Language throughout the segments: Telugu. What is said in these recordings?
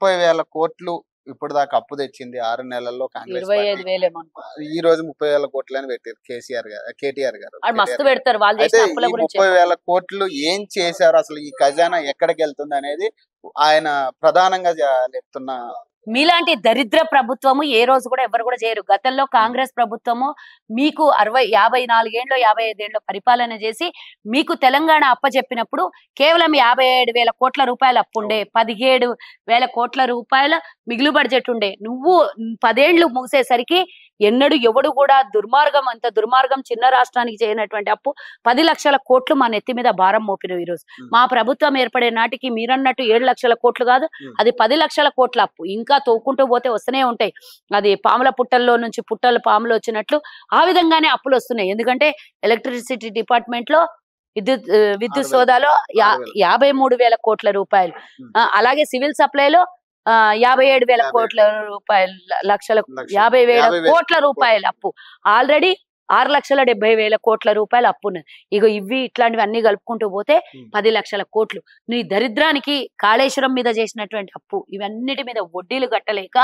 30,000 కోట్లు ఇప్పుడు దాకా అప్పు తెచ్చింది 6 నెలల్లో కాంగ్రెస్ పార్టీ. 25,000 ఈ రోజు 30,000 కోట్లని పెట్టారు కేటీఆర్ గారు. మస్తు పెడతారు వాళ్ళు అయితే చేసిన అప్పుల ఈ గురించి 30,000 కోట్లు ఏం చేశారు, అసలు ఈ ఖజానా ఎక్కడికి వెళ్తుంది అనేది ఆయన ప్రధానంగా చెప్తున్న. మీలాంటి దరిద్ర ప్రభుత్వము ఏ రోజు కూడా ఎవరు కూడా చేయరు. గతంలో కాంగ్రెస్ ప్రభుత్వము మీకు 54 ఏళ్ళు 55 ఏళ్ళు పరిపాలన చేసి మీకు తెలంగాణ అప్పచెప్పినప్పుడు కేవలం 57,000 కోట్ల రూపాయలు అప్పు ఉండే, 17,000 కోట్ల రూపాయల మిగులు బడ్జెట్ ఉండే. నువ్వు 10 ఏళ్లు మూసేసరికి ఎన్నడూ ఎవడు కూడా అంత దుర్మార్గం చిన్న రాష్ట్రానికి చేయనటువంటి అప్పు 10 లక్షల కోట్లు మా నెత్తి మీద భారం మోపిన ఈరోజు. మా ప్రభుత్వం ఏర్పడే నాటికి మీరన్నట్టు 7 లక్షల కోట్లు కాదు, అది 10 లక్షల కోట్ల అప్పు. ఇంకా తోకుంటూ పోతే వస్తూనే ఉంటాయి. అది పాముల పుట్టల్లో నుంచి పాములు వచ్చినట్లు ఆ విధంగానే అప్పులు వస్తున్నాయి. ఎందుకంటే ఎలక్ట్రిసిటీ డిపార్ట్మెంట్ లో విద్యుత్ సోదాలో 53,000 కోట్ల రూపాయలు, అలాగే సివిల్ సప్లైలో 57,000 కోట్ల రూపాయలు, 50,000 కోట్ల రూపాయలు అప్పు. ఆల్రెడీ 6,70,000 కోట్ల రూపాయలు అప్పున్నది. ఇగో ఇట్లాంటివి అన్ని కలుపుకుంటూ పోతే 10 లక్షల కోట్లు. నీ దరిద్రానికి కాళేశ్వరం మీద చేసినటువంటి అప్పు, ఇవన్నిటి మీద వడ్డీలు కట్టలేక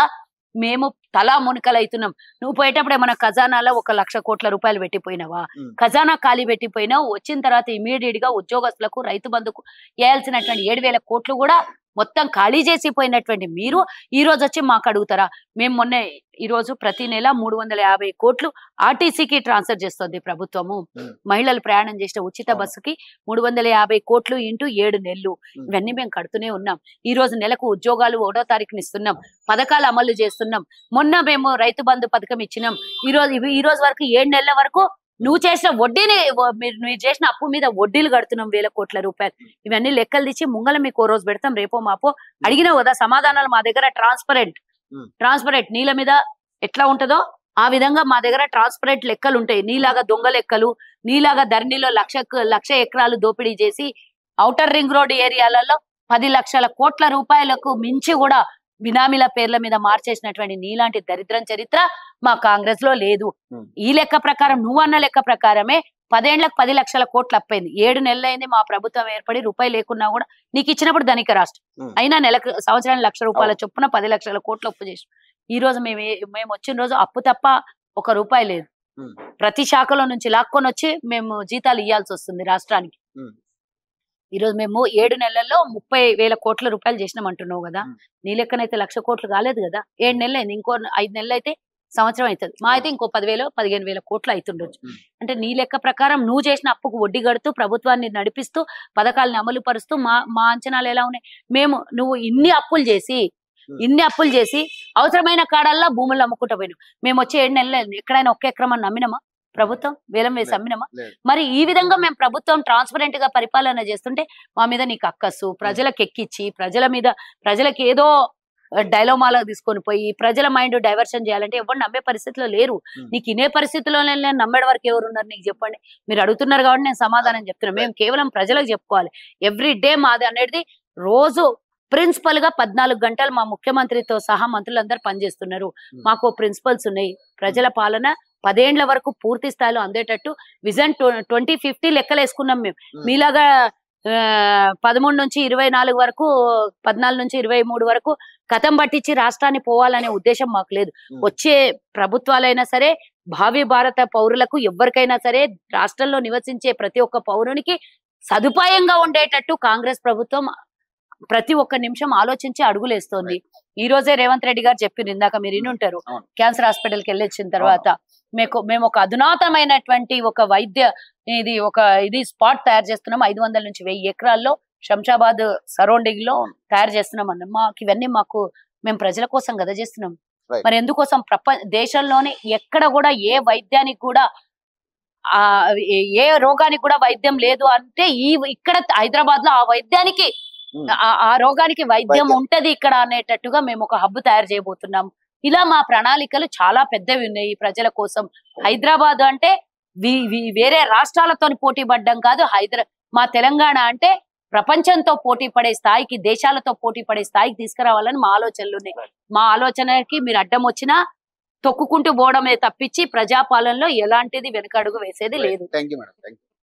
మేము తలా మునికలవుతున్నాం. నువ్వు పోయేటప్పుడు ఏమన్నా ఖజానాలో 1,00,000 కోట్ల రూపాయలు పెట్టిపోయినావా? ఖజానా ఖాళీ పెట్టిపోయినావు. వచ్చిన తర్వాత ఇమీడియట్ గా ఉద్యోగస్తులకు రైతు బంధుకు వేయాల్సినటువంటి 7,000 కోట్లు కూడా మొత్తం ఖాళీ చేసిపోయినటువంటి మీరు ఈ రోజు వచ్చి మాకు అడుగుతారా? మేము మొన్న ఈ రోజు ప్రతి నెల 350 కోట్లు ఆర్టీసీకి ట్రాన్స్ఫర్ చేస్తుంది ప్రభుత్వము. మహిళలు ప్రయాణం చేసిన ఉచిత బస్సుకి 350 కోట్లు ఇంటూ 7 నెలలు, ఇవన్నీ మేము కడుతూనే ఉన్నాం. ఈ రోజు నెలకు ఉద్యోగాలు 1వ తారీఖున ఇస్తున్నాం, పథకాలు అమలు చేస్తున్నాం. మొన్న మేము రైతు బంధు పథకం ఇచ్చినాం. ఈ రోజు వరకు 7 నెలల వరకు నువ్వు చేసిన వడ్డీని నువ్వు చేసిన అప్పు మీద వడ్డీలు కడుతున్నాం 1,000 కోట్ల రూపాయలు. ఇవన్నీ లెక్కలు తీసి ముంగల మీకు ఓ రోజు పెడతాం, రేపో మాపో. అడిగినావు కదా సమాధానాలు మా దగ్గర ట్రాన్స్పరెంట్ నీళ్ళ మీద ఎట్లా ఉంటుందో ఆ విధంగా మా దగ్గర ట్రాన్స్పరెంట్ లెక్కలు ఉంటాయి. నీలాగా దొంగ లెక్కలు, నీలాగా ధరణిలో 1,00,000 ఎకరాలు దోపిడీ చేసి ఔటర్ రింగ్ రోడ్ ఏరియాలలో 10 లక్షల కోట్ల రూపాయలకు మించి కూడా బినామీల పేర్ల మీద మార్చేసినటువంటి నీలాంటి దరిద్రం చరిత్ర మా కాంగ్రెస్ లో లేదు. ఈ లెక్క ప్రకారం నువ్వన్న లెక్క ప్రకారమే 10 ఏళ్లకు 10 లక్షల కోట్లు అప్పైంది. 7 నెలలైంది మా ప్రభుత్వం ఏర్పడి, రూపాయి లేకున్నా కూడా నీకు ఇచ్చినప్పుడు ధనిక రాష్ట్రం అయినా సంవత్సరానికి 1,00,000 రూపాయల చొప్పున 10 లక్షల కోట్లు అప్పు చేసి ఈ రోజు మేము వచ్చిన రోజు అప్పు తప్ప 1 రూపాయి లేదు. ప్రతి శాఖలో నుంచి లాక్కొని వచ్చి మేము జీతాలు ఇవ్వాల్సి వస్తుంది రాష్ట్రానికి. ఈ రోజు మేము 7 నెలల్లో 30,000 కోట్ల రూపాయలు చేసినామంటున్నావు కదా, నీ లెక్కనైతే 1,00,000 కోట్లు కాలేదు కదా. 7 నెలలు అయింది, ఇంకో 5 నెలలు అయితే సంవత్సరం అవుతుంది. మా అయితే ఇంకో 10,000 15,000 కోట్లు అవుతుండొచ్చు. అంటే నీ లెక్క ప్రకారం నువ్వు చేసిన అప్పుకు వడ్డీ కడుతూ ప్రభుత్వాన్ని నడిపిస్తూ పథకాలను అమలు పరుస్తూ మా అంచనాలు ఎలా ఉన్నాయి? నువ్వు ఇన్ని అప్పులు చేసి అవసరమైన కాడల్లా భూములు అమ్ముకుంటూ పోయినావు. మేము వచ్చి 7 నెలలు ఎక్కడైనా ఒక్క ఎకరం అని నమ్మినమా? ప్రభుత్వం వేలం వేసి అమ్మినమా? మరి ఈ విధంగా మేము ప్రభుత్వం ట్రాన్స్పరెంట్ గా పరిపాలన చేస్తుంటే మా మీద నీకు అక్కస్సు, ప్రజలకు ఎక్కిచ్చి ప్రజలకి ఏదో డైలోమాలో తీసుకొని పోయి ప్రజల మైండ్ డైవర్షన్ చేయాలంటే ఎవరు నమ్మే పరిస్థితిలో లేరు. నీకు ఇనే పరిస్థితిలో నమ్మేది వరకు ఎవరు ఉన్నారు నీకు చెప్పండి. మీరు అడుగుతున్నారు కాబట్టి నేను సమాధానం చెప్తున్నాను. మేము కేవలం ప్రజలకు చెప్పుకోవాలి. ఎవ్రీ డే మాది అనేది రోజు ప్రిన్సిపల్ గా 14 గంటలు మా ముఖ్యమంత్రితో సహా మంత్రులందరూ పనిచేస్తున్నారు. మాకు ప్రిన్సిపల్స్ ఉన్నాయి. ప్రజల పాలన 10 ఏళ్ల వరకు పూర్తి స్థాయిలో అందేటట్టు విజన్ 2050 లెక్కలు వేసుకున్నాం మేము. మీలాగా 13 నుంచి 24 వరకు, 14 నుంచి 23 వరకు కథం పట్టించి రాష్ట్రాన్ని పోవాలనే ఉద్దేశం మాకు లేదు. వచ్చే ప్రభుత్వాలైనా సరే, భావి భారత పౌరులకు ఎవరికైనా సరే, రాష్ట్రంలో నివసించే ప్రతి ఒక్క పౌరునికి సదుపాయంగా ఉండేటట్టు కాంగ్రెస్ ప్రభుత్వం ప్రతి ఒక్క నిమిషం ఆలోచించి అడుగులేస్తోంది. ఈ రోజే రేవంత్ రెడ్డి గారు చెప్పారు, ఇందాక మీరు వినుంటారు, క్యాన్సర్ హాస్పిటల్కి వెళ్ళొచ్చిన తర్వాత మేము ఒక అధునాతమైనటువంటి ఒక ఇది స్పాట్ తయారు చేస్తున్నాం. 500 నుంచి 1000 ఎకరాల్లో శంషాబాద్ సరౌండింగ్ లో తయారు చేస్తున్నాం అన్న. ఇవన్నీ మేము ప్రజల కోసం కదా చేస్తున్నాం. మరి ఎందుకోసం? దేశంలోనే ఎక్కడ కూడా ఏ వైద్యానికి కూడా ఏ రోగానికి కూడా వైద్యం లేదు అంటే ఇక్కడ హైదరాబాద్ లో ఆ రోగానికి వైద్యం ఉంటది ఇక్కడ అనేటట్టుగా మేము ఒక హబ్ తయారు చేయబోతున్నాం. ఇలా మా ప్రణాళికలు చాలా పెద్దవి ఉన్నాయి ప్రజల కోసం. హైదరాబాద్ అంటే వేరే రాష్ట్రాలతో పోటీ పడ్డం కాదు. మా తెలంగాణ అంటే ప్రపంచంతో పోటీ పడే స్థాయికి, దేశాలతో పోటీ పడే స్థాయికి తీసుకురావాలని మా ఆలోచనలు ఉన్నాయి. మా ఆలోచనకి మీరు అడ్డం వచ్చినా తొక్కుకుంటూ పోవడమే తప్పించి ప్రజాపాలనలో ఎలాంటిది వెనకడుగు వేసేది లేదు.